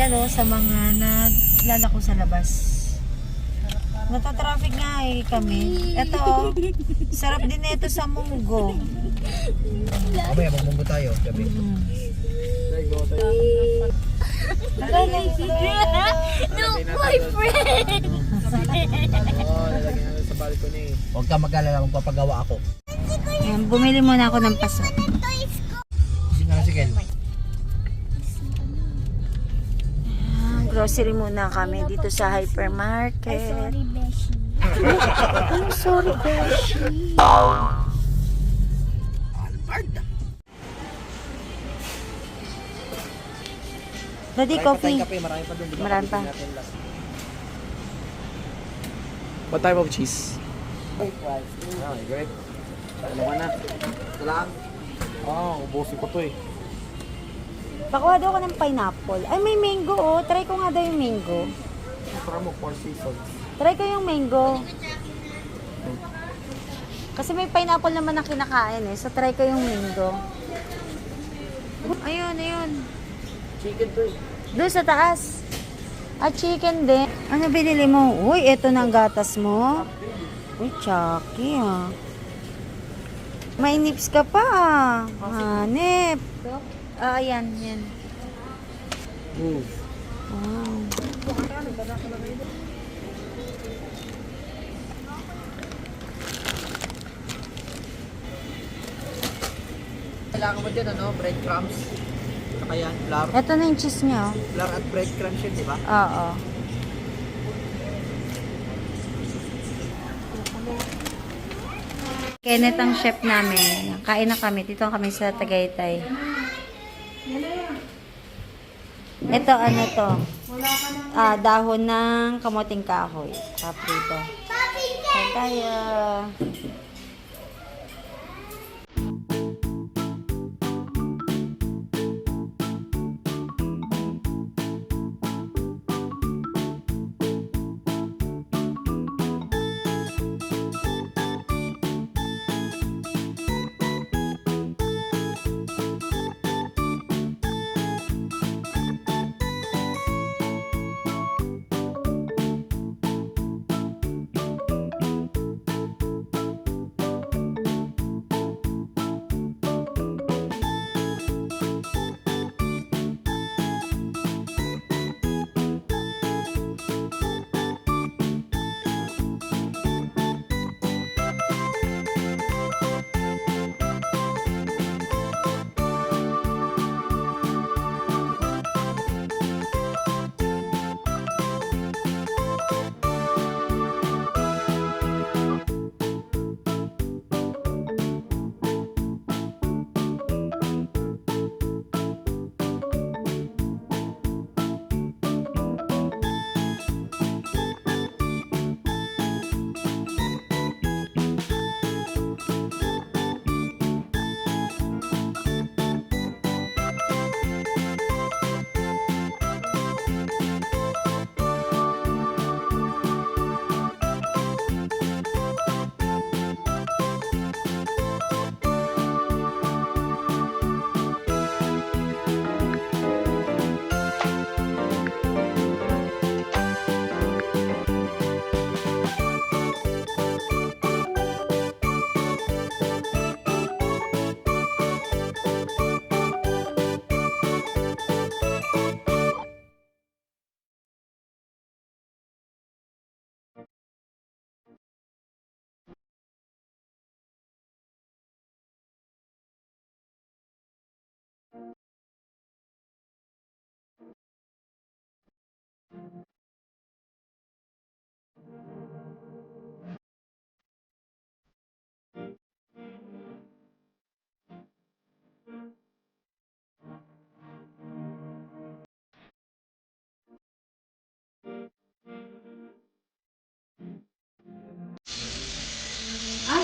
ano, sa mga naglalako sa labas. Natatraffic nga kami. Ito sarap din ito sa munggo. Mamaya magmunggo tayo, gabi. No, my friend! Lalagyan natin sa balcony. Huwag ka mag-alala, magpapagawa ako. Ayan, bumili muna ako ng paso. Sige. Grocery muna kami dito sa hypermarket. Sorry, Beshi. I'm sorry, Beshi. Daddy, coffee. Marami pa doon. Marami pa. What type of cheese? Great. Ano ka na? Ito lang. Ubusin ko to eh. Pakuha daw ko ng pineapple. Ay, may mango oh. Try ko nga daw yung mango. Para mo 4 seasons. Try ko yung mango. Kasi may pineapple naman na kinakain eh. So, try ko yung mango. Ayun, ayun. Chicken to eh. Doon sa taas. Ah, chicken din. Ano binili mo? Uy, eto na ang gatas mo. Uy, Chucky ah. May nips ka pa ah. Hanip. Ah, ayan, yan. Wow. Kailangan mo din ano, breadcrumbs. Saka yan, flour. Eto na yung cheese niya. Flour at breadcrumbs yun, di ba? Oo. Kenneth ang chef namin. Kain na kami. Dito kami sa Tagaytay. Ito, ano to? Dahon ng kamuting kahoy. Paprito. Kain tayo.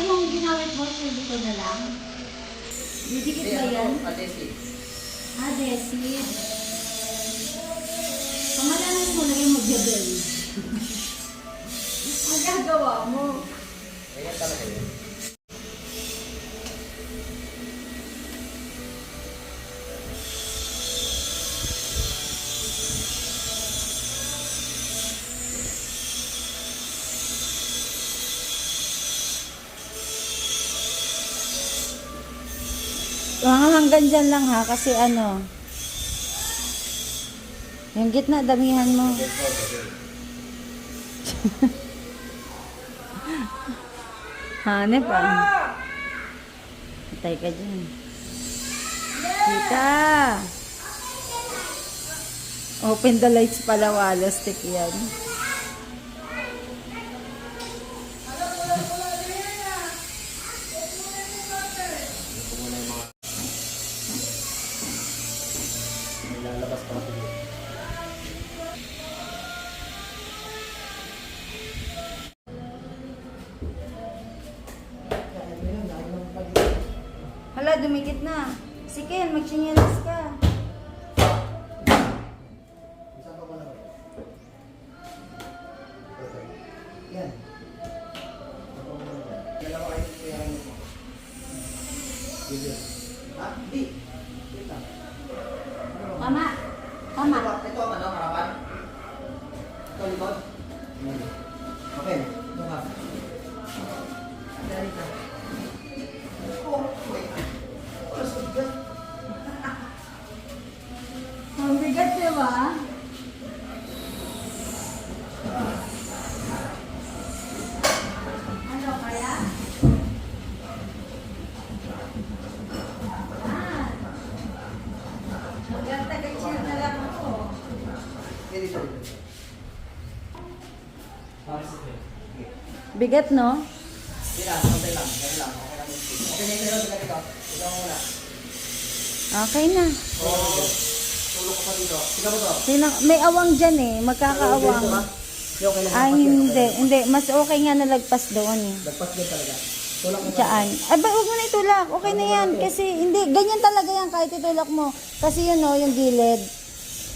Yung ginawit mo, sabi ko na lang. Didikit ba yan? Adesit. Adesit. Pamalanan mo na yung mag-gabel. Ang gagawa mo. Ayan talaga yun. Hanggang dyan lang ha, kasi ano, yung gitna, damihan mo. Hanep ah. Patay ka dyan. Kita. Open the lights pala, wala stick yan. Lalabas pa ako. Hala, dumikit na. Si Ken, magsinyalas ka. Yan. Hindi. Tama. Tama. Ito ang ano, harapan? Ito likod? Okay. Ito ka. Dali ka. Oh, wait. Ang bigat, di ba? Ano kaya? Maganda-ganda na lang ako. Bigat, no? Hindi lang, konti lang. Ganun lang. Okay lang. Okay na ito. Ikaw muna. Okay na. Tulog ka pa dito. Ikaw mo to. May awang dyan eh. Magkakaawang. Hindi, okay lang. Ay, hindi. Hindi. Mas okay nga nalagpas doon eh. Lagpas din talaga. Tulak mo. Saan? Ay, ba, huwag mo na itulak. Okay na yan. Kasi, hindi. Ganyan talaga yan kahit itulak mo. Kasi yun o, yung gilid.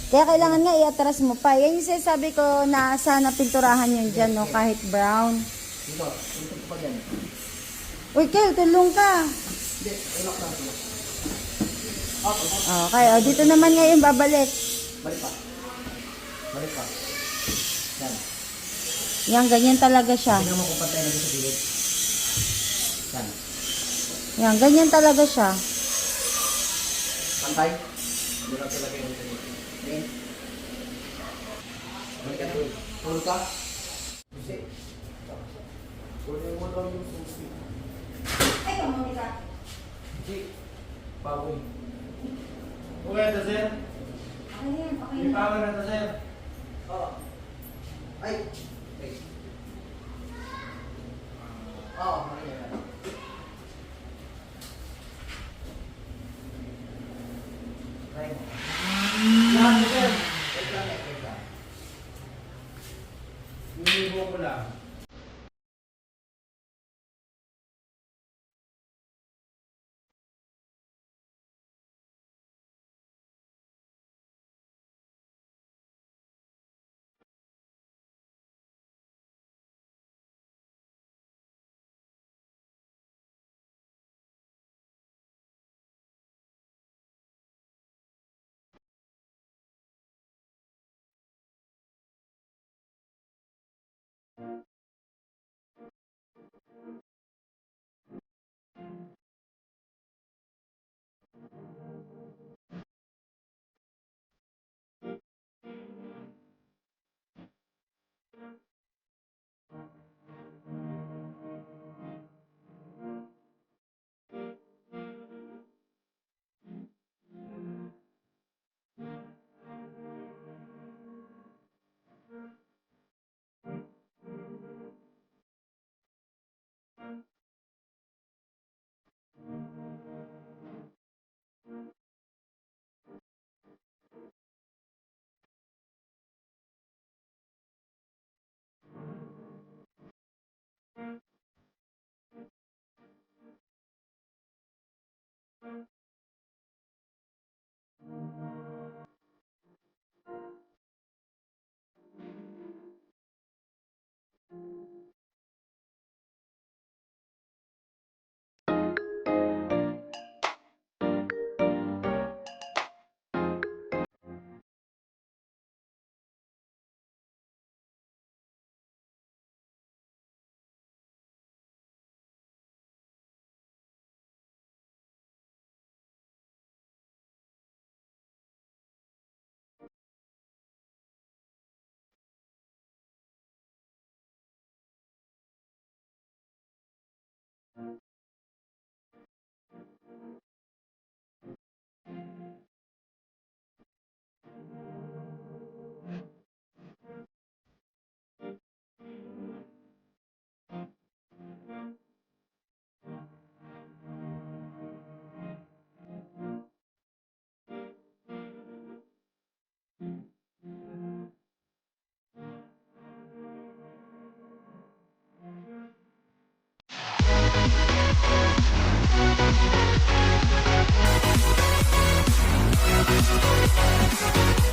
Kaya kailangan nga i-atras mo pa. Yan yung sinasabi ko na sana pinturahan yun dyan, no? Kahit brown. Dito. Dito pa dyan. Uy, Kel, tulong ka. Hindi, tulak lang. Okay, o, dito naman ngayon babalik. Balik pa. Balik pa. Yan. Yan, ganyan talaga siya. Tingnan mo kung pantay na dito sa gilid. Yan. Yan, ganyan talaga siya. Pantay. Hindi lang talaga yung gilid. Tingin. Balik ka. Tulog ka. Susi. Kunin mo lang yung susi. Ay, kamunin ka. Hindi. Baboy. Okay, ito sir. Okay na yan, okay May na. power na ito sir. Oo. Ay. Ay. Oo, makikita. Try mo. Yan, sir. Wait lang, wait lang. Nilibo ko lang.